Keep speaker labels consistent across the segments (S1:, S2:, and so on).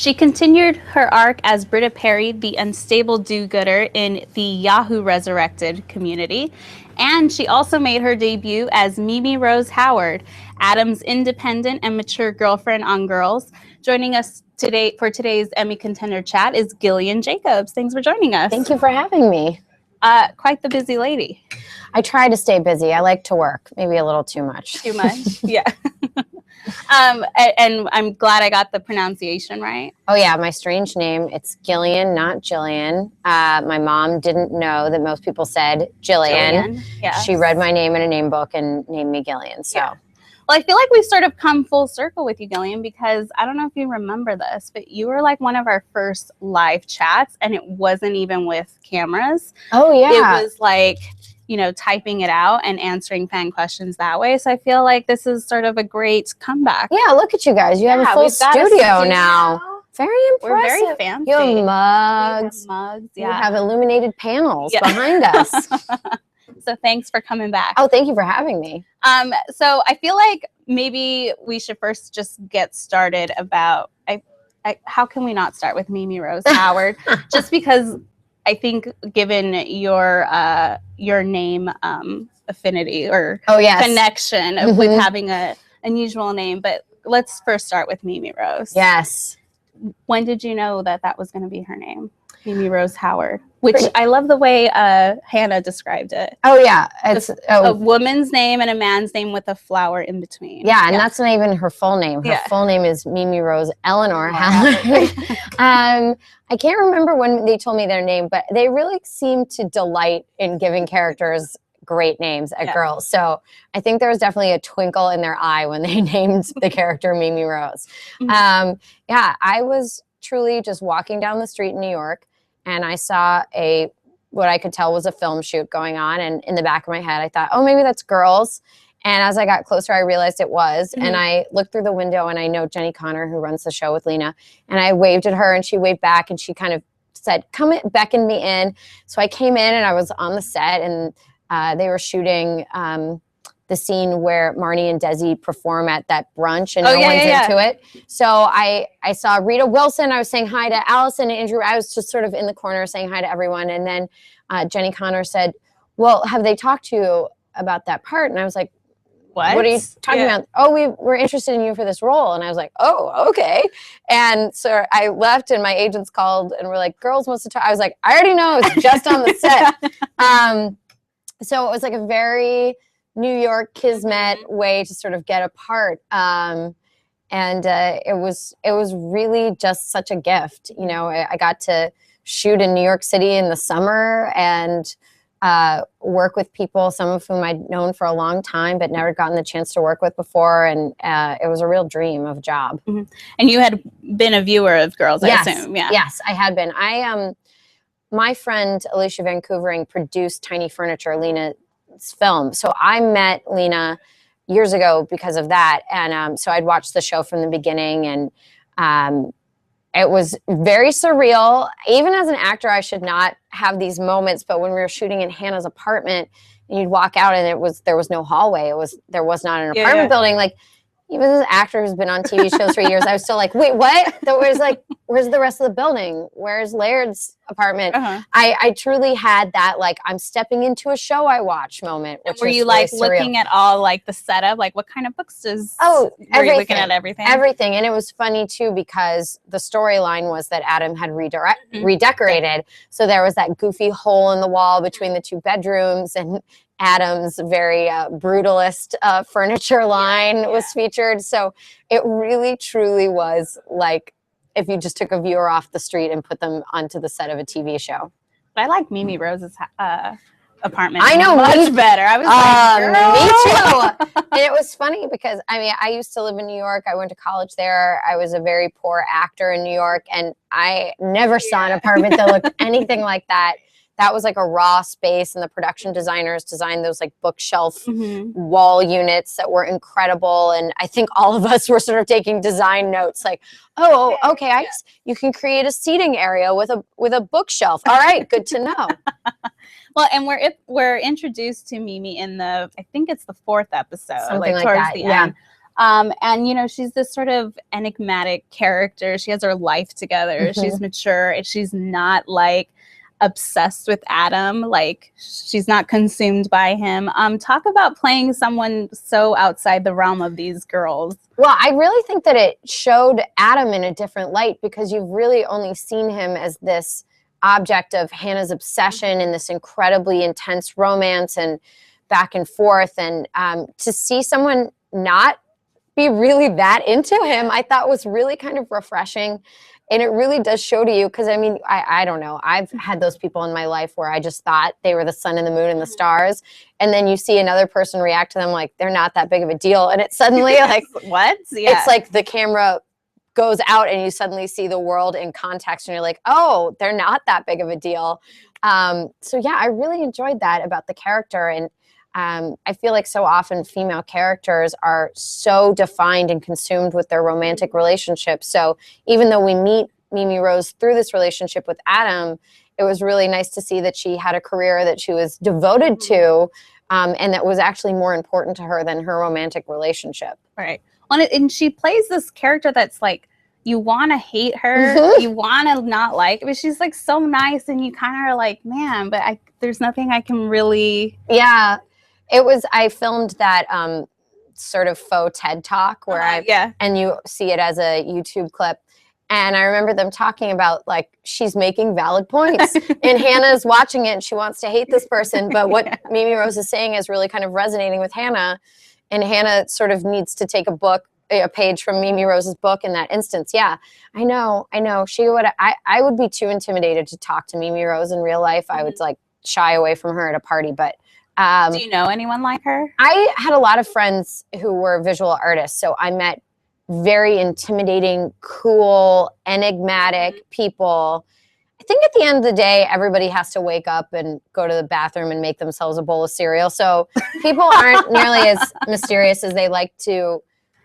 S1: She continued her arc as Britta Perry, the unstable do-gooder in the Yahoo Resurrected community. And she also made her debut as Mimi Rose Howard, Adam's independent and mature girlfriend on Girls. Joining us today for today's Emmy Contender Chat is Gillian Jacobs. Thanks for joining us.
S2: Thank you for having me.
S1: Quite the busy lady.
S2: I try to stay busy. I like to work, maybe a little too much.
S1: Too much? Yeah. And I'm glad I got the pronunciation right.
S2: Oh yeah, my strange name, it's Gillian, not Jillian. My mom didn't know that most people said Jillian.
S1: Yes.
S2: She read my name in a name book and named me Gillian. So.
S1: Yeah. Well, I feel like we've sort of come full circle with you, Gillian, because I don't know if you remember this, but you were like one of our first live chats, and it wasn't even with cameras.
S2: Oh yeah.
S1: It was like, you know, typing it out and answering fan questions that way. So I feel like this is sort of a great comeback.
S2: Yeah, look at you guys. You have a full studio now. Very impressive.
S1: We're very fancy.
S2: You have mugs.
S1: We have mugs, yeah.
S2: You have illuminated panels behind us.
S1: So thanks for coming back.
S2: Oh, thank you for having me.
S1: So I feel like maybe we should first just get started about, how can we not start with Mimi Rose Howard? Just because I think given your name affinity or connection with having a unusual name, but let's first start with Mimi Rose.
S2: Yes.
S1: When did you know that that was going to be her name? Mimi Rose Howard, which I love the way Hannah described it.
S2: Oh yeah, it's
S1: a woman's name and a man's name with a flower in between.
S2: Yeah, and that's not even her full name. Her full name is Mimi Rose Eleanor Howard. I can't remember when they told me their name, but they really seem to delight in giving characters great names at Girls. So I think there was definitely a twinkle in their eye when they named the character Mimi Rose. Yeah, I was truly just walking down the street in New York, and I saw what I could tell was a film shoot going on. And in the back of my head, I thought, oh, maybe that's Girls. And as I got closer, I realized it was. And I looked through the window, and I know Jenny Connor, who runs the show with Lena. And I waved at her, and she waved back, and she kind of said, come in, beckoned me in. So I came in, and I was on the set, and they were shooting the scene where Marnie and Desi perform at that brunch, and no one's into it. So I saw Rita Wilson. I was saying hi to Allison and Andrew. I was just sort of in the corner saying hi to everyone. And then Jenny Connor said, well, have they talked to you about that part? And I was like, what are you talking about? Oh, we're interested in you for this role. And I was like, oh, okay. And so I left, and my agents called and were like, Girls wants to talk. I was like, I already know. It's just on the set. So it was like a very New York kismet way to sort of get a part. And it was really just such a gift. You know, I got to shoot in New York City in the summer and work with people, some of whom I'd known for a long time, but never gotten the chance to work with before. And it was a real dream of a job.
S1: And you had been a viewer of Girls, I assume. Yeah.
S2: Yes, I had been. My friend Alicia Vancouvering produced Tiny Furniture, Lena's film. So I met Lena years ago because of that. And so I'd watched the show from the beginning, and it was very surreal. Even as an actor, I should not have these moments, but when we were shooting in Hannah's apartment, and you'd walk out and there was no hallway. There was not an apartment building. Like, even as an actor who's been on TV shows for years, I was still like, wait, what? There was like, where's the rest of the building? Where's Laird's apartment? I truly had that, like, I'm stepping into a show I watch moment.
S1: Were you like looking at all like the setup? Like, what kind of books were you looking at everything?
S2: Everything. And it was funny too, because the storyline was that Adam had redecorated. So there was that goofy hole in the wall between the two bedrooms, and Adam's very brutalist furniture line was featured. So it really, truly was like if you just took a viewer off the street and put them onto the set of a TV show.
S1: I like Mimi Rose's apartment.
S2: I know,
S1: much better. I was
S2: like, me too. And it was funny because, I mean, I used to live in New York. I went to college there. I was a very poor actor in New York, and I never saw an apartment that looked anything like that. That was like a raw space, and the production designers designed those like bookshelf wall units that were incredible. And I think all of us were sort of taking design notes like, oh, okay, you can create a seating area with a bookshelf. All right, good to know.
S1: Well, and we're introduced to Mimi in I think it's the 4th episode,
S2: something like
S1: towards
S2: that.
S1: the end. And, you know, she's this sort of enigmatic character. She has her life together. She's mature. And she's not like obsessed with Adam. Like, she's not consumed by him. Talk about playing someone so outside the realm of these girls.
S2: Well, I really think that it showed Adam in a different light, because you've really only seen him as this object of Hannah's obsession and this incredibly intense romance and back and forth. And to see someone not be really that into him, I thought was really kind of refreshing. And it really does show to you, because I mean, I don't know. I've had those people in my life where I just thought they were the sun and the moon and the stars. And then you see another person react to them like they're not that big of a deal. And it's suddenly like,
S1: what? Yeah.
S2: It's like the camera goes out and you suddenly see the world in context and you're like, oh, they're not that big of a deal. So yeah, I really enjoyed that about the character. And I feel like so often female characters are so defined and consumed with their romantic relationships. So even though we meet Mimi Rose through this relationship with Adam, it was really nice to see that she had a career that she was devoted to, and that was actually more important to her than her romantic relationship.
S1: Right. Well, and she plays this character that's like, you want to hate her, you want to not like, but she's like so nice, and you kind of are like, man, but there's nothing I can really.
S2: Yeah. I filmed that sort of faux TED Talk where and you see it as a YouTube clip. And I remember them talking about like, she's making valid points and Hannah's watching it and she wants to hate this person. But what Mimi Rose is saying is really kind of resonating with Hannah. And Hannah sort of needs to take a page from Mimi Rose's book in that instance. Yeah, I know. I would be too intimidated to talk to Mimi Rose in real life. I would like shy away from her at a party, but
S1: do you know anyone like her?
S2: I had a lot of friends who were visual artists, so I met very intimidating, cool, enigmatic people. I think at the end of the day, everybody has to wake up and go to the bathroom and make themselves a bowl of cereal. So people aren't nearly as mysterious as they like to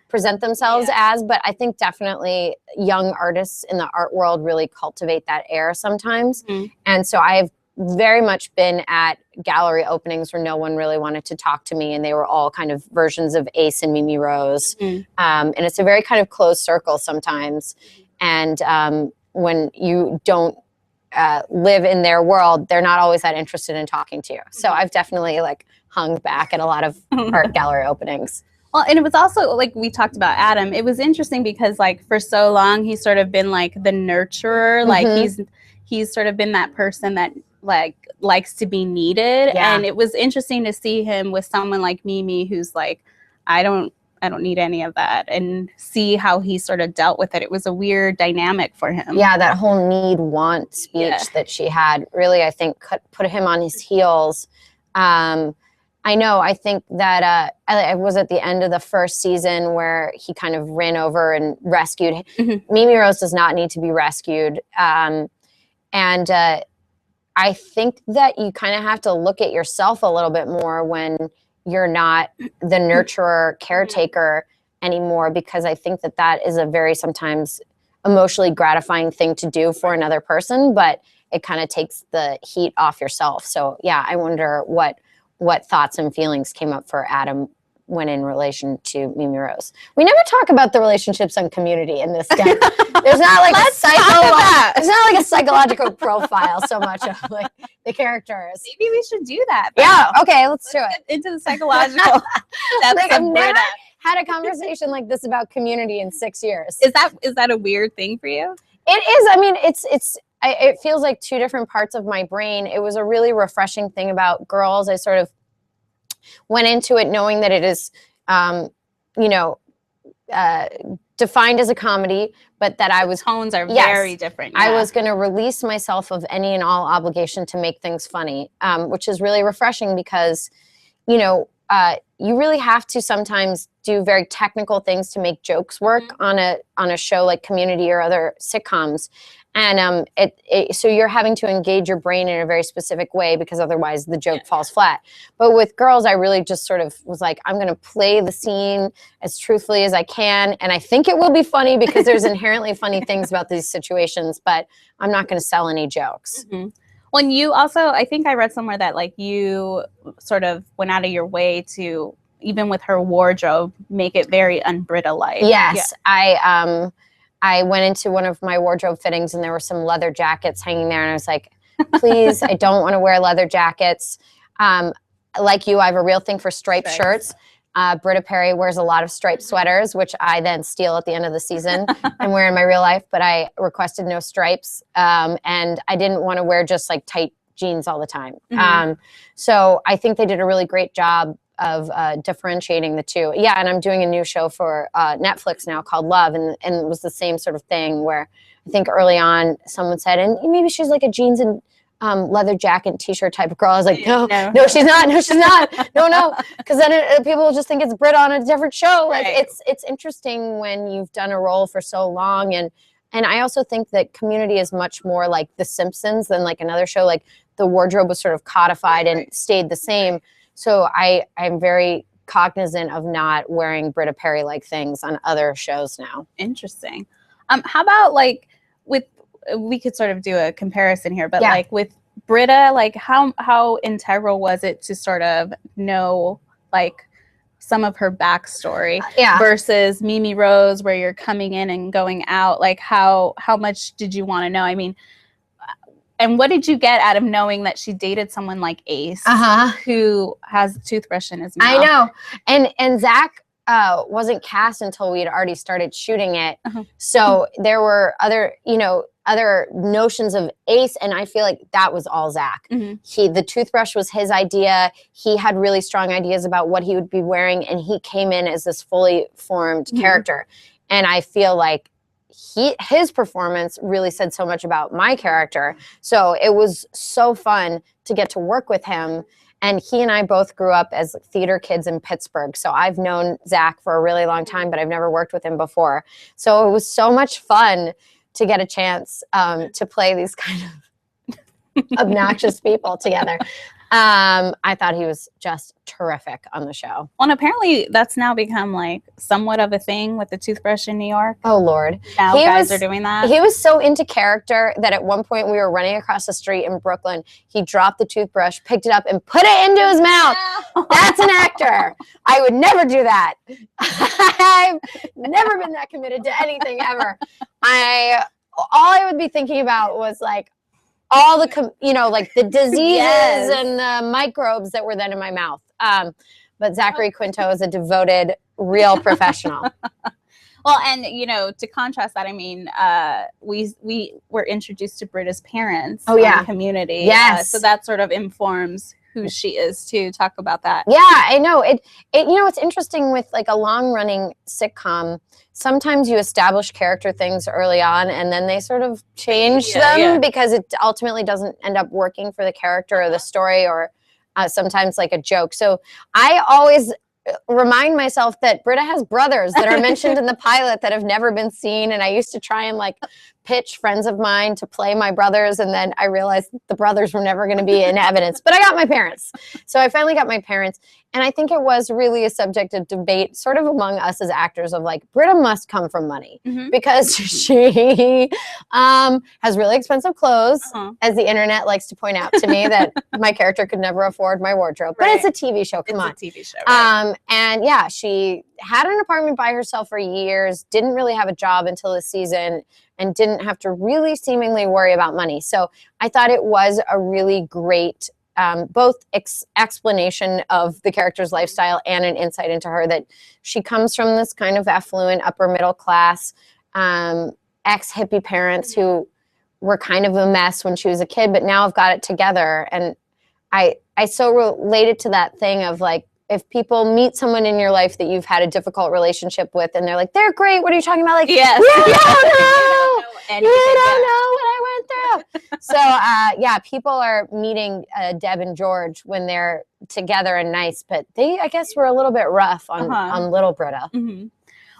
S2: present themselves as, but I think definitely young artists in the art world really cultivate that air sometimes. And so I've very much been at gallery openings where no one really wanted to talk to me, and they were all kind of versions of Ace and Mimi Rose. And it's a very kind of closed circle sometimes. And when you don't live in their world, they're not always that interested in talking to you. So I've definitely like hung back at a lot of art gallery openings.
S1: Well, and it was also like we talked about Adam. It was interesting because like for so long he's sort of been like the nurturer. Like he's sort of been that person that like likes to be needed. And it was interesting to see him with someone like Mimi who's like, I don't need any of that, and see how he sort of dealt with it. It was a weird dynamic for him.
S2: Yeah, that whole need-want speech that she had really, I think, put him on his heels. I think that I was at the end of the first season where he kind of ran over and rescued. Mimi Rose does not need to be rescued. I think that you kind of have to look at yourself a little bit more when you're not the nurturer, caretaker anymore, because I think that is a very sometimes emotionally gratifying thing to do for another person, but it kind of takes the heat off yourself. So yeah, I wonder what thoughts and feelings came up for Adam when in relation to Mimi Rose. We never talk about the relationships on Community in this deck. There's not like there's not like a psychological profile so much of like the characters.
S1: Maybe we should do that.
S2: Yeah. Okay. Let's do it.
S1: Into the psychological.
S2: Like I've never had a conversation like this about Community in 6 years.
S1: Is that a weird thing for you?
S2: It is. I mean, it feels like two different parts of my brain. It was a really refreshing thing about Girls. I sort of went into it knowing that it is, defined as a comedy, but that I was
S1: tones are very different.
S2: I was going to release myself of any and all obligation to make things funny, which is really refreshing because, you really have to sometimes do very technical things to make jokes work on a show like Community or other sitcoms. And so you're having to engage your brain in a very specific way because otherwise the joke falls flat. But with Girls, I really just sort of was like, I'm going to play the scene as truthfully as I can. And I think it will be funny because there's inherently funny things about these situations, but I'm not going to sell any jokes.
S1: Well, and you also, I think I read somewhere that like you sort of went out of your way to, even with her wardrobe, make it very un-Brita-like.
S2: Yes, yeah. I went into one of my wardrobe fittings and there were some leather jackets hanging there, and I was like, please, I don't want to wear leather jackets. Like you, I have a real thing for striped shirts. Britta Perry wears a lot of striped sweaters, which I then steal at the end of the season and wear in my real life, but I requested no stripes. And I didn't want to wear just like tight jeans all the time. So I think they did a really great job of differentiating the two. Yeah, and I'm doing a new show for Netflix now called Love, and it was the same sort of thing where I think early on someone said, and maybe she's like a jeans and leather jacket and t-shirt type of girl. I was like, no, she's not. No, she's not. No. Because then people will just think it's Brit on a different show. Like it's interesting when you've done a role for so long. And I also think that Community is much more like The Simpsons than like another show. Like the wardrobe was sort of codified and stayed the same. So I'm very cognizant of not wearing Britta Perry like things on other shows now.
S1: Interesting. How about like we could sort of do a comparison here, but like with Britta, like how integral was it to sort of know like some of her backstory versus Mimi Rose, where you're coming in and going out? Like how much did you want to know? I mean, and what did you get out of knowing that she dated someone like Ace, who has a toothbrush in his mouth?
S2: I know. And Zach wasn't cast until we had already started shooting it. So there were other notions of Ace, and I feel like that was all Zach. The toothbrush was his idea. He had really strong ideas about what he would be wearing, and he came in as this fully formed character. And I feel like his performance really said so much about my character. So it was so fun to get to work with him. And he and I both grew up as theater kids in Pittsburgh. So I've known Zach for a really long time, but I've never worked with him before. So it was so much fun to get a chance to play these kind of obnoxious people together. I thought he was just terrific on the show.
S1: Well, and apparently that's now become like somewhat of a thing with the toothbrush in New York.
S2: Oh, Lord.
S1: Now guys are doing that.
S2: He was so into character that at one point we were running across the street in Brooklyn. He dropped the toothbrush, picked it up, and put it into his mouth. That's an actor. I would never do that. I've never been that committed to anything ever. All I would be thinking about was like, all the, like the diseases and the microbes that were then in my mouth. But Zachary Quinto is a devoted, real professional.
S1: Well, and, to contrast that, I mean, we were introduced to Britta's parents on Community.
S2: Yes.
S1: So that sort of informs who she is too. Talk about that.
S2: Yeah, I know. It's interesting with like a long-running sitcom. Sometimes you establish character things early on and then they sort of change them because it ultimately doesn't end up working for the character or the story, or sometimes like a joke. So I always remind myself that Britta has brothers that are mentioned in the pilot that have never been seen. And I used to try and like pitch friends of mine to play my brothers. And then I realized the brothers were never going to be in evidence, but I got my parents. So I finally got my parents. And I think it was really a subject of debate sort of among us as actors of like, Britta must come from money because she has really expensive clothes, as the internet likes to point out to me that my character could never afford my wardrobe. But it's a TV show, come on.
S1: It's a TV show, right?
S2: And yeah, she had an apartment by herself for years, didn't really have a job until this season, and didn't have to really seemingly worry about money. So I thought it was a really great both explanation of the character's lifestyle and an insight into her, that she comes from this kind of affluent upper middle class ex-hippie parents who were kind of a mess when she was a kid, but now have got it together. And I so related to that thing of like, if people meet someone in your life that you've had a difficult relationship with and they're like, they're great, what are you talking about? Like,
S1: yes.
S2: You don't know. You don't know what I went through. So, people are meeting Deb and George when they're together and nice, but they, I guess, were a little bit rough on little Britta.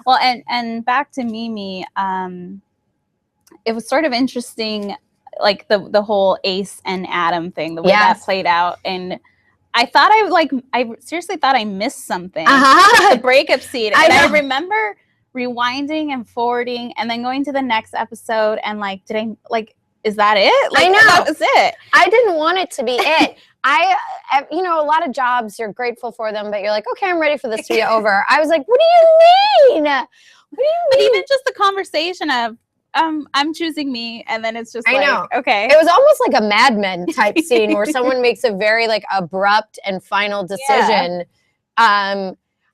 S1: Well, and back to Mimi, it was sort of interesting, like the whole Ace and Adam thing, the way that played out. And I thought I seriously thought I missed something. The breakup scene. And I remember rewinding and forwarding and then going to the next episode and like, is that it?
S2: I know.
S1: That was it.
S2: I didn't want it to be it. You know, a lot of jobs, you're grateful for them, but you're like, okay, I'm ready for this to be over. I was like, what do you mean? What do you mean?
S1: But even just the conversation of, I'm choosing me, and then it's just
S2: I know.
S1: Okay.
S2: It was almost like a Mad Men type scene where someone makes a very like abrupt and final decision. Yeah.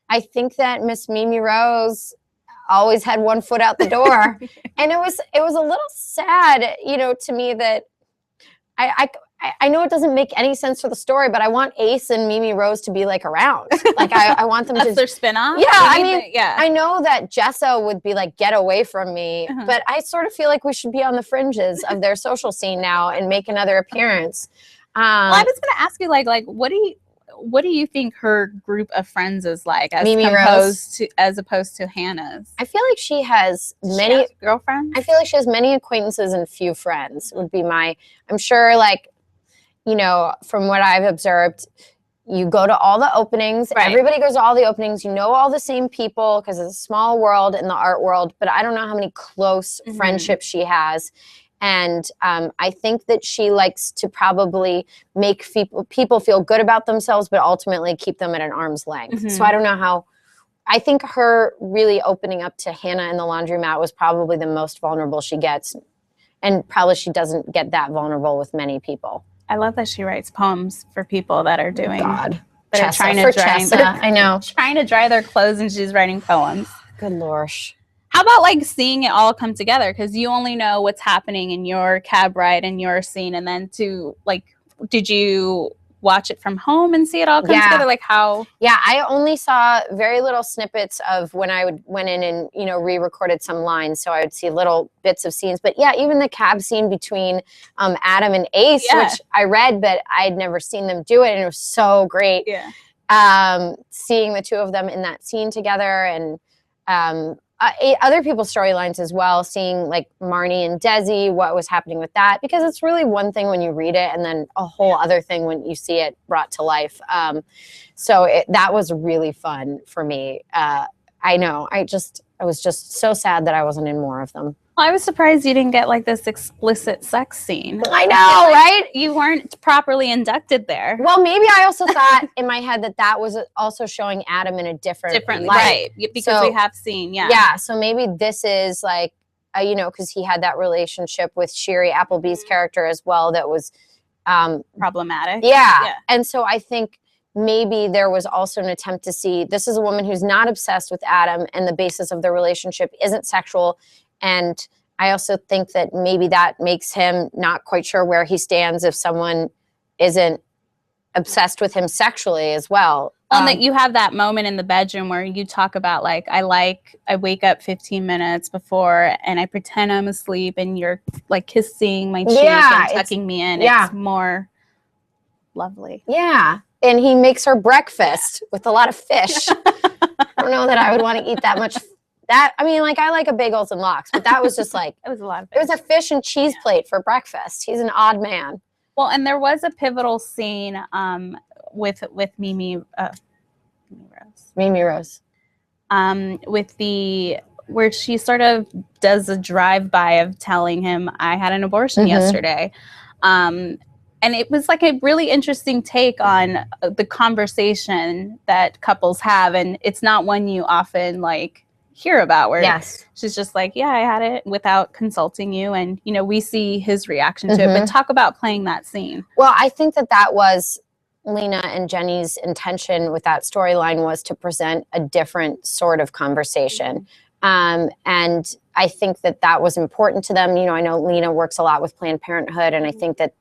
S2: I think that Miss Mimi Rose always had one foot out the door. And it was a little sad, you know, to me that I know it doesn't make any sense for the story, but I want Ace and Mimi Rose to be like around. Like I want them
S1: That's their spinoff?
S2: Yeah, I mean, I know that Jessa would be like, get away from me, but I sort of feel like we should be on the fringes of their social scene now and make another appearance.
S1: Well, I was going to ask you, like, what do you think her group of friends is like as opposed to Hannah's?
S2: I feel like she has many
S1: girlfriends.
S2: I feel like she has many acquaintances and few friends would be I'm sure, like, you know, from what I've observed, you go to all the openings. Right. Everybody goes to all the openings. You know all the same people because it's a small world in the art world, but I don't know how many close friendships she has. And I think that she likes to probably make people feel good about themselves, but ultimately keep them at an arm's length. So I don't know how. I think her really opening up to Hannah in the laundromat was probably the most vulnerable she gets. And probably she doesn't get that vulnerable with many people.
S1: I love that she writes poems for people that are doing.
S2: God.
S1: That are trying to dry.
S2: I know.
S1: Trying to dry their clothes and she's writing poems.
S2: Good Lord.
S1: How about like seeing it all come together? Because you only know what's happening in your cab ride and your scene, and then to like, did you watch it from home and see it all come together? Like how?
S2: Yeah, I only saw very little snippets of when I went in and, you know, re-recorded some lines. So I would see little bits of scenes. But yeah, even the cab scene between Adam and Ace, which I read, but I'd never seen them do it. And it was so great.
S1: Yeah.
S2: Seeing the two of them in that scene together, and other people's storylines as well, seeing like Marnie and Desi, what was happening with that, because it's really one thing when you read it and then a whole other thing when you see it brought to life. So that was really fun for me. I know, I was just so sad that I wasn't in more of them.
S1: Well, I was surprised you didn't get like this explicit sex scene.
S2: I know, right?
S1: You weren't properly inducted there.
S2: Well, maybe I also thought in my head that was also showing Adam in a different light.
S1: Right? Because we have seen,
S2: yeah. So maybe this is like, you know, because he had that relationship with Sherry Appleby's character as well that was
S1: problematic.
S2: Yeah, and so I think maybe there was also an attempt to see this is a woman who's not obsessed with Adam, and the basis of their relationship isn't sexual. And I also think that maybe that makes him not quite sure where he stands if someone isn't obsessed with him sexually as well.
S1: And that you have that moment in the bedroom where you talk about like, I wake up 15 minutes before and I pretend I'm asleep and you're like kissing my cheek and tucking me in. It's more lovely.
S2: Yeah. And he makes her breakfast with a lot of fish. I don't know that I would want to eat that much. I mean, like, I like a bagels and lox, but that was just like,
S1: it was a lot of fish.
S2: It was a fish and cheese plate for breakfast. He's an odd man.
S1: Well, and there was a pivotal scene with Mimi Rose. Where she sort of does a drive-by of telling him, I had an abortion yesterday. And it was like a really interesting take on the conversation that couples have. And it's not one you often like hear about, where she's just like, yeah, I had it without consulting you. And, you know, we see his reaction to it, but talk about playing that scene.
S2: Well, I think that was Lena and Jenny's intention with that storyline, was to present a different sort of conversation. And I think that was important to them. You know, I know Lena works a lot with Planned Parenthood, and I think that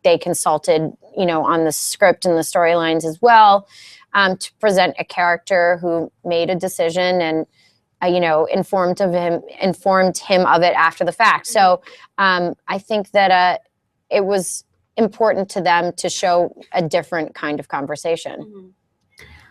S2: they consulted, you know, on the script and the storylines as well, to present a character who made a decision and, you know, informed him of it after the fact. So I think that it was important to them to show a different kind of conversation.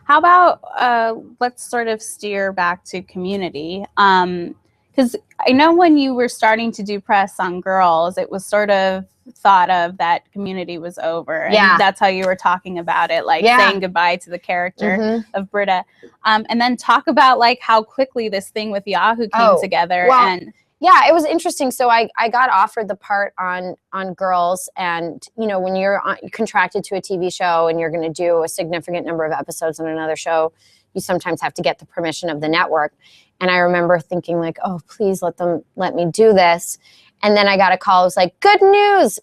S1: How about let's sort of steer back to Community. Because I know when you were starting to do press on Girls, it was sort of thought of that Community was over. And that's how you were talking about it, like saying goodbye to the character of Britta. And then talk about like how quickly this thing with Yahoo came together.
S2: Well,
S1: and
S2: Yeah, it was interesting. So I got offered the part on Girls, and when you're contracted to a TV show and you're going to do a significant number of episodes on another show, you sometimes have to get the permission of the network. And I remember thinking like, oh, please let me do this. And then I got a call. It was like, good news,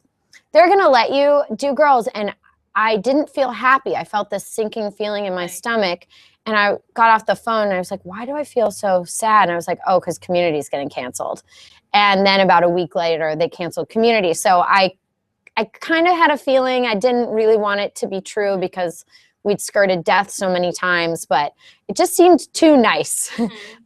S2: they're going to let you do Girls. And I didn't feel happy. I felt this sinking feeling in my stomach. And I got off the phone and I was like, why do I feel so sad? And I was like, oh, because Community is getting canceled. And then about a week later, they canceled Community. So I kind of had a feeling. I didn't really want it to be true because we'd skirted death so many times, but it just seemed too nice.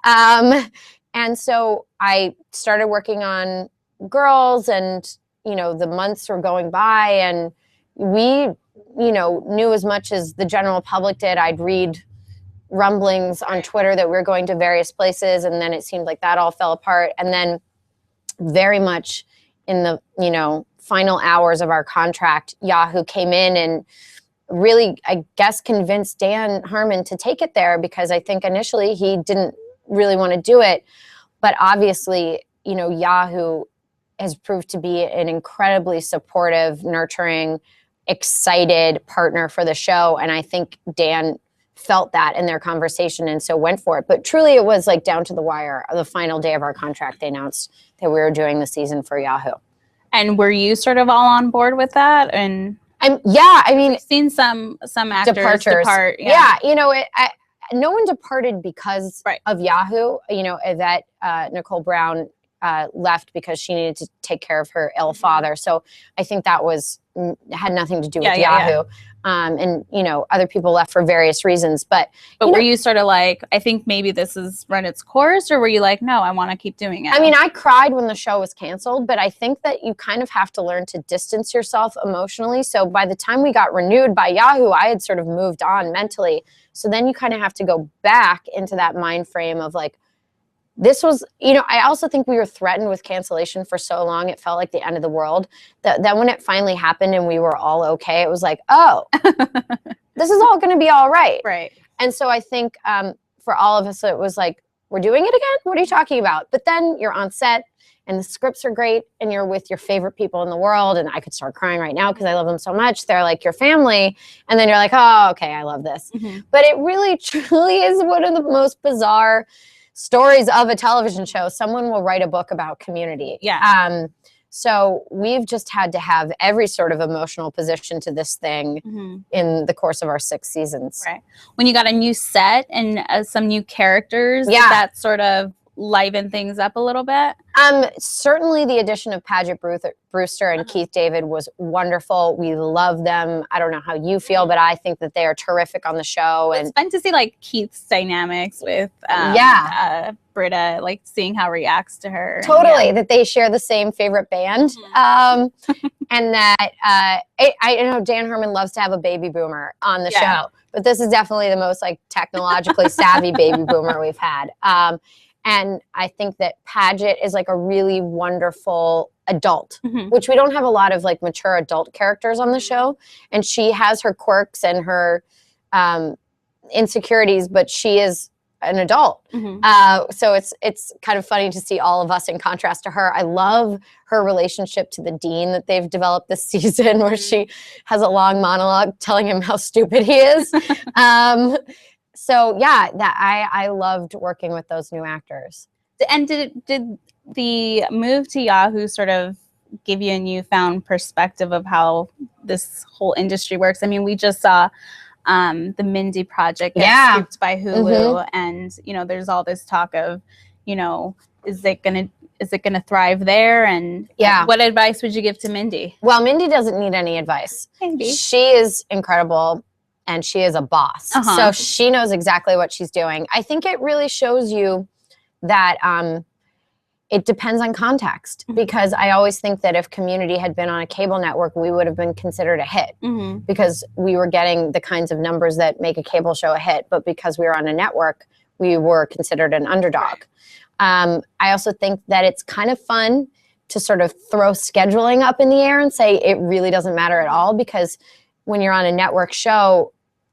S2: And so I started working on Girls, and, the months were going by, and we, knew as much as the general public did. I'd read rumblings on Twitter that we were going to various places, and then it seemed like that all fell apart. And then very much in the, final hours of our contract, Yahoo came in and really, I guess, convinced Dan Harmon to take it there, because I think initially he didn't really want to do it. But obviously, Yahoo has proved to be an incredibly supportive, nurturing, excited partner for the show. And I think Dan felt that in their conversation and so went for it. But truly, it was like down to the wire. The final day of our contract, they announced that we were doing the season for Yahoo.
S1: And were you sort of all on board with that? And
S2: I've
S1: seen some actors
S2: departures.
S1: Depart.
S2: Yeah, no one departed because of Yahoo. Yvette Nicole Brown left because she needed to take care of her ill father. So I think that had nothing to do with Yahoo. And other people left for various reasons. But
S1: were you sort of like, I think maybe this has run its course, or were you like, no, I want to keep doing it?
S2: I mean, I cried when the show was canceled, but I think that you kind of have to learn to distance yourself emotionally. So by the time we got renewed by Yahoo, I had sort of moved on mentally. So then you kind of have to go back into that mind frame of like, this was, I also think we were threatened with cancellation for so long. It felt like the end of the world. That when it finally happened and we were all okay, it was like, oh, this is all going to be all right.
S1: Right.
S2: And so I think for all of us, it was like, we're doing it again? What are you talking about? But then you're on set and the scripts are great and you're with your favorite people in the world. And I could start crying right now because I love them so much. They're like your family. And then you're like, oh, okay, I love this. Mm-hmm. But it really, truly is one of the most bizarre stories of a television show. Someone will write a book about Community.
S1: Yeah.
S2: So we've just had to have every sort of emotional position to this thing in the course of our 6 seasons.
S1: Right. When you got a new set and some new characters, did that sort of liven things up a little bit?
S2: Certainly the addition of Paget Brewster and Keith David was wonderful. We love them. I don't know how you feel, but I think that they are terrific on the show.
S1: It's fun to see like Keith's dynamics with Britta, like seeing how he reacts to her.
S2: Totally, that they share the same favorite band. And that I know Dan Harmon loves to have a baby boomer on the show, but this is definitely the most like technologically savvy baby boomer we've had. And I think that Paget is like a really wonderful adult, which we don't have a lot of like mature adult characters on the show. And she has her quirks and her insecurities, but she is an adult. So it's kind of funny to see all of us in contrast to her. I love her relationship to the dean that they've developed this season, where she has a long monologue telling him how stupid he is. So yeah, I loved working with those new actors.
S1: And did the move to Yahoo sort of give you a newfound perspective of how this whole industry works? I mean, we just saw the Mindy project get scooped by Hulu, and there's all this talk of, is it gonna thrive there? And what advice would you give to Mindy?
S2: Well, Mindy doesn't need any advice.
S1: Maybe.
S2: She is incredible. And she is a boss. So she knows exactly what she's doing. I think it really shows you that it depends on context, because I always think that if Community had been on a cable network, we would have been considered a hit because we were getting the kinds of numbers that make a cable show a hit. But because we were on a network, we were considered an underdog. I also think that it's kind of fun to sort of throw scheduling up in the air and say it really doesn't matter at all, because when you're on a network show,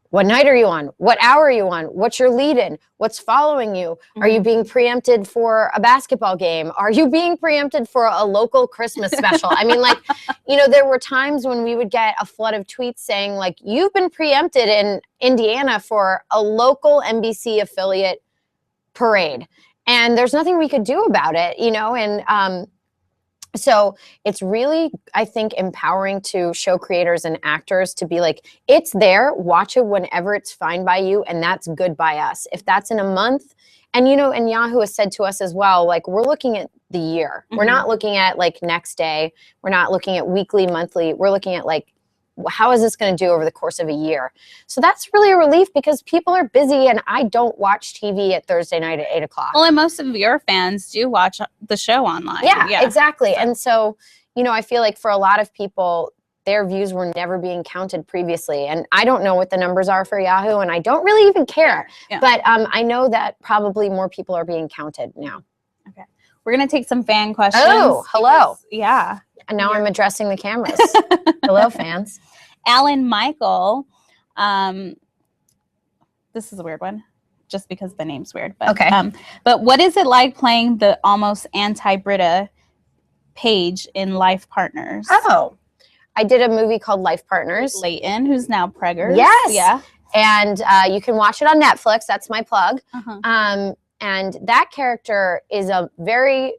S2: what night are you on? What hour are you on? What's your lead in? What's following you? Mm-hmm. Are you being preempted for a basketball game? Are you being preempted for a local Christmas special? I mean, like, there were times when we would get a flood of tweets saying, like, you've been preempted in Indiana for a local NBC affiliate parade. And there's nothing we could do about it, and so it's really, I think, empowering to show creators and actors to be like, it's there, watch it whenever it's fine by you, and that's good by us. If that's in a month, and and Yahoo has said to us as well, like, we're looking at the year. Mm-hmm. We're not looking at like next day. We're not looking at weekly, monthly. We're looking at like, how is this going to do over the course of a year? So that's really a relief because people are busy and I don't watch TV at Thursday night at 8:00.
S1: Well, and most of your fans do watch the show online.
S2: Yeah, exactly. And so, I feel like for a lot of people, their views were never being counted previously. And I don't know what the numbers are for Yahoo, and I don't really even care. Yeah. But I know that probably more people are being counted now.
S1: Okay. We're going to take some fan questions.
S2: Oh, hello.
S1: Yeah.
S2: And now I'm addressing the cameras. Hello, fans.
S1: Alan Michael. This is a weird one, just because the name's weird. But,
S2: okay.
S1: But what is it like playing the almost anti-Britta Paige in Life Partners?
S2: Oh, I did a movie called Life Partners.
S1: Leighton, who's now preggers.
S2: Yes.
S1: Yeah.
S2: And you can watch it on Netflix. That's my plug. Uh-huh. And that character is a very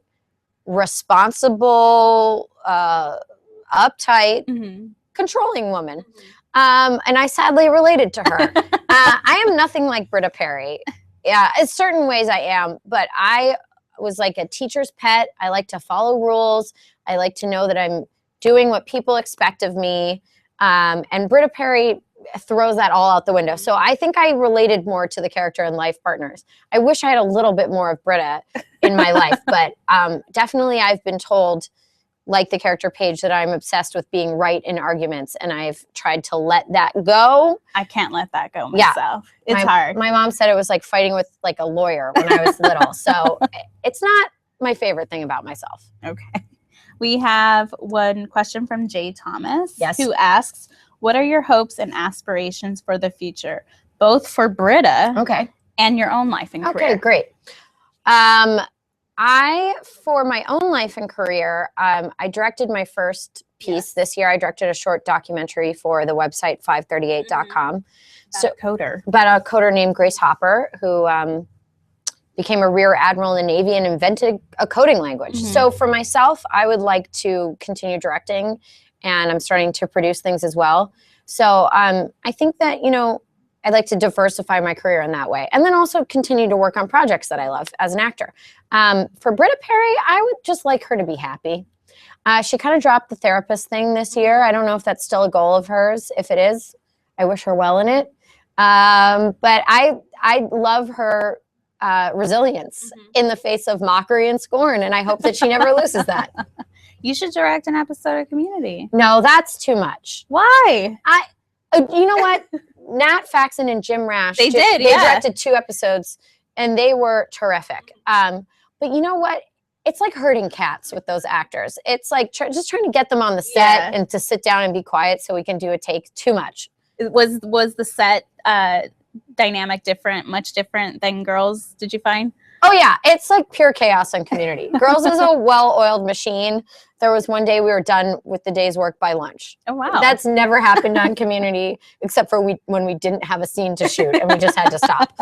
S2: responsible, uptight, mm-hmm. controlling woman. Mm-hmm. And I sadly related to her. I am nothing like Britta Perry. Yeah, in certain ways I am, but I was like a teacher's pet. I like to follow rules. I like to know that I'm doing what people expect of me. And Britta Perry throws that all out the window. So I think I related more to the character in Life Partners. I wish I had a little bit more of Britta in my life, but definitely I've been told, like the character Paige, that I'm obsessed with being right in arguments, and I've tried to let that go.
S1: I can't let that go myself. Yeah. It's hard.
S2: My mom said it was like fighting with like a lawyer when I was little. So it's not my favorite thing about myself.
S1: Okay. We have one question from Jay Thomas,
S2: yes,
S1: who asks, what are your hopes and aspirations for the future, both for Britta and your own life and career?
S2: Okay, great. For my own life and career, I directed my first piece this year. I directed a short documentary for the website 538.com. About a coder named Grace Hopper, who became a rear admiral in the Navy and invented a coding language. Mm-hmm. So for myself, I would like to continue directing, and I'm starting to produce things as well. So I think that, I'd like to diversify my career in that way, and then also continue to work on projects that I love as an actor. For Britta Perry, I would just like her to be happy. She kind of dropped the therapist thing this year. I don't know if that's still a goal of hers. If it is, I wish her well in it. But I love her resilience in the face of mockery and scorn, and I hope that she never loses that.
S1: You should direct an episode of Community.
S2: No, that's too much.
S1: Why?
S2: You know what? Nat Faxon and Jim Rash.
S1: They
S2: directed 2 episodes, and they were terrific. But you know what? It's like herding cats with those actors. It's like just trying to get them on the set and to sit down and be quiet so we can do a take. Too much.
S1: Was the set dynamic much different than Girls, did you find?
S2: Oh, yeah. It's like pure chaos on Community. Girls is a well-oiled machine. There was one day we were done with the day's work by lunch.
S1: Oh, wow.
S2: That's never happened on Community, except for when we didn't have a scene to shoot and we just had to stop.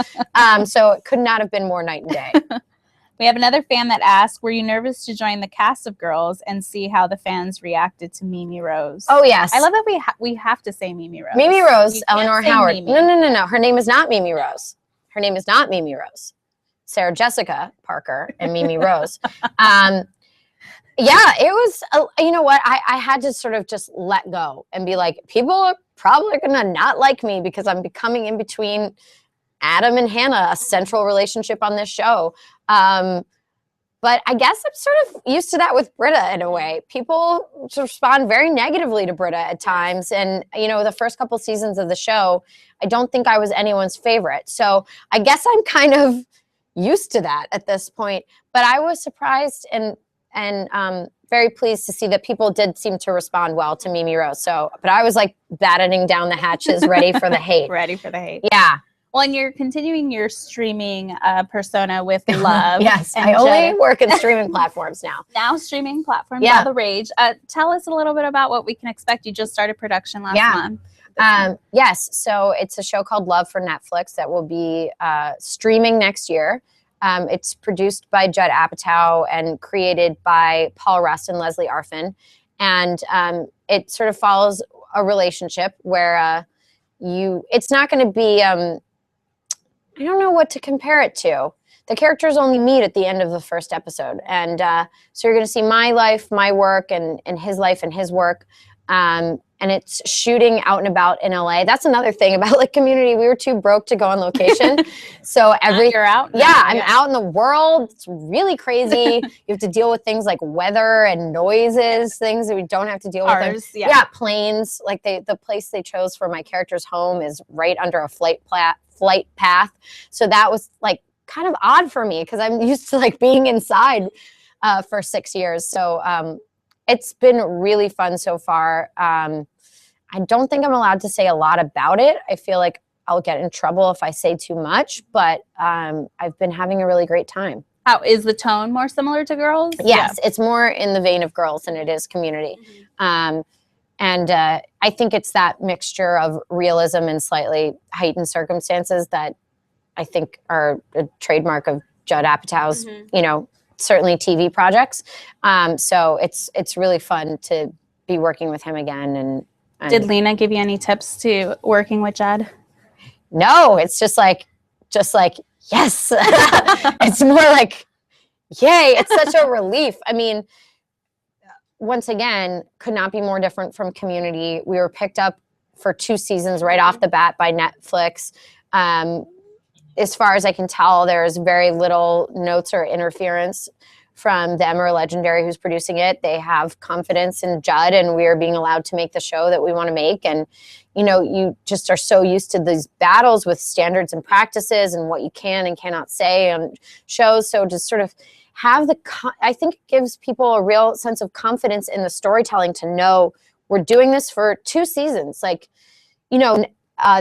S2: So it could not have been more night and day.
S1: We have another fan that asked, were you nervous to join the cast of Girls and see how the fans reacted to Mimi Rose?
S2: Oh, yes.
S1: I love that we have to say Mimi Rose.
S2: Mimi Rose, Eleanor Howard. Mimi. No. Her name is not Mimi Rose. Her name is not Mimi Rose. Sarah Jessica Parker and Mimi Rose. Yeah, it was, you know what? I had to sort of just let go and be like, people are probably going to not like me because I'm becoming in between Adam and Hannah, a central relationship on this show. But I guess I'm sort of used to that with Britta in a way. People respond very negatively to Britta at times. And, the first couple seasons of the show, I don't think I was anyone's favorite. So I guess I'm kind of used to that at this point. But I was surprised and very pleased to see that people did seem to respond well to Mimi Rose. So, but I was like battening down the hatches, ready for the hate.
S1: Ready for the hate.
S2: Yeah.
S1: Well, and you're continuing your streaming persona with Love.
S2: Yes, I only work in streaming platforms now.
S1: Now streaming platforms, all the rage. Tell us a little bit about what we can expect. You just started production last month.
S2: Yes, so it's a show called Love for Netflix that will be streaming next year. It's produced by Judd Apatow and created by Paul Rust and Leslie Arfin. And it sort of follows a relationship where it's not going to be, I don't know what to compare it to. The characters only meet at the end of the first episode. And so you're going to see my life, my work, and his life and his work. And it's shooting out and about in LA. That's another thing about like Community. We were too broke to go on location. So
S1: you're out now.
S2: Yeah, I'm out in the world. It's really crazy. You have to deal with things like weather and noises, things that we don't have to deal with. Yeah, planes. Like the place they chose for my character's home is right under a flight path. So that was like kind of odd for me because I'm used to like being inside for 6 years. So it's been really fun so far. I don't think I'm allowed to say a lot about it. I feel like I'll get in trouble if I say too much, but I've been having a really great time.
S1: How is the tone more similar to Girls?
S2: Yes, it's more in the vein of Girls than it is Community. And I think it's that mixture of realism and slightly heightened circumstances that I think are a trademark of Judd Apatow's, certainly TV projects. So it's really fun to be working with him again. And
S1: did Lena give you any tips to working with Judd?
S2: No, it's just like yes. It's more like, yay! It's such a relief. I mean, once again, could not be more different from Community. We were picked up for 2 seasons right off the bat by Netflix. As far as I can tell, there's very little notes or interference from them or Legendary who's producing it. They have confidence in Judd, and we are being allowed to make the show that we want to make. And, you just are so used to these battles with standards and practices and what you can and cannot say on shows. So just sort of have I think it gives people a real sense of confidence in the storytelling to know we're doing this for 2 seasons. Like,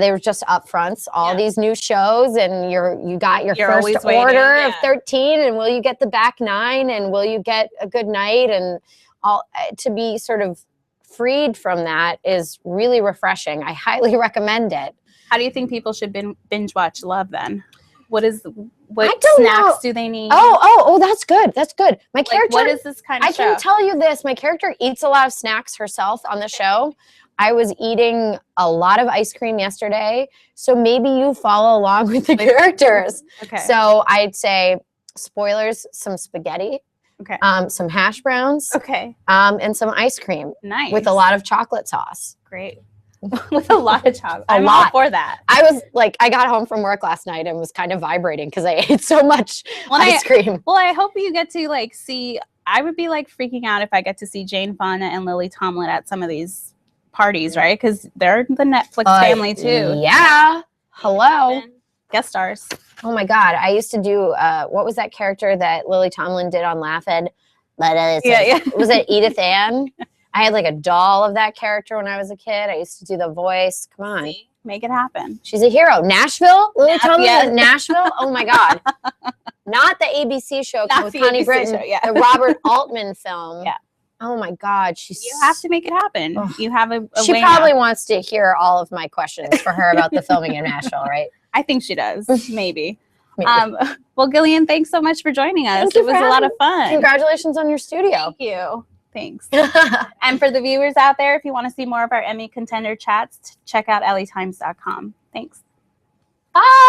S2: they were just upfronts, all these new shows, and you got your first order of 13, and will you get the back 9, and will you get a good night, and all to be sort of freed from that is really refreshing. I highly recommend it.
S1: How do you think people should binge watch Love then? What snacks do they need?
S2: Oh, that's good. That's good. My character.
S1: What is this kind of show?
S2: I can tell you this. My character eats a lot of snacks herself on the show. I was eating a lot of ice cream yesterday, so maybe you follow along with the characters.
S1: Okay.
S2: So I'd say, spoilers, some spaghetti,
S1: okay,
S2: some hash browns,
S1: okay,
S2: and some ice cream.
S1: Nice.
S2: With a lot of chocolate sauce.
S1: Great. With a lot of chocolate. I'm all for that.
S2: I was like, I got home from work last night and was kind of vibrating because I ate so much ice cream.
S1: Well, I hope you get to see. I would be freaking out if I get to see Jane Fonda and Lily Tomlin at some of these parties, right? Because they're the Netflix family too.
S2: Yeah. Hello.
S1: Guest stars.
S2: Oh my God. I used to do, what was that character that Lily Tomlin did on Laugh-Ed? Was it Edith Ann? I had a doll of that character when I was a kid. I used to do the voice. Come on.
S1: Make it happen.
S2: She's a hero. Nashville? Lily Tomlin in Nashville? Oh my God. Not the ABC show with Connie Britton. The Robert Altman film.
S1: Yeah.
S2: Oh my God,
S1: you have to make it happen. Ugh. You have a
S2: She probably wants to hear all of my questions for her about the filming in Nashville, right?
S1: I think she does. Maybe. Well, Gillian, thanks so much for joining us. It was a lot of fun.
S2: Congratulations on your studio.
S1: Thank you. Thanks. And for the viewers out there, if you want to see more of our Emmy Contender chats, check out elletimes.com. Thanks.
S2: Bye.